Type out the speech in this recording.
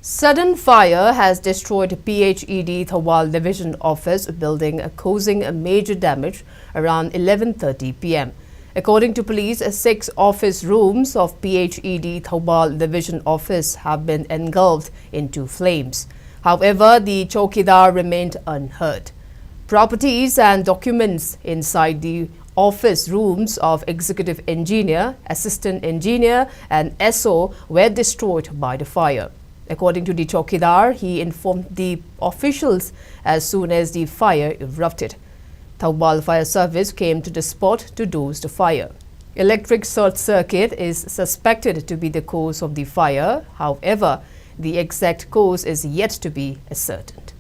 Sudden fire has destroyed Phed Thoubal Division Office building, causing a major damage around 11:30 p.m. According to police, 6 office rooms of Phed Thoubal Division Office have been engulfed into flames. However, the chowkidar remained unhurt. Properties and documents inside the office rooms of executive engineer, assistant engineer and SO were destroyed by the fire. According to the chowkidar, he informed the officials as soon as the fire erupted. Thoubal Fire Service came to the spot to douse the fire. Electric short circuit is suspected to be the cause of the fire. However, the exact cause is yet to be ascertained.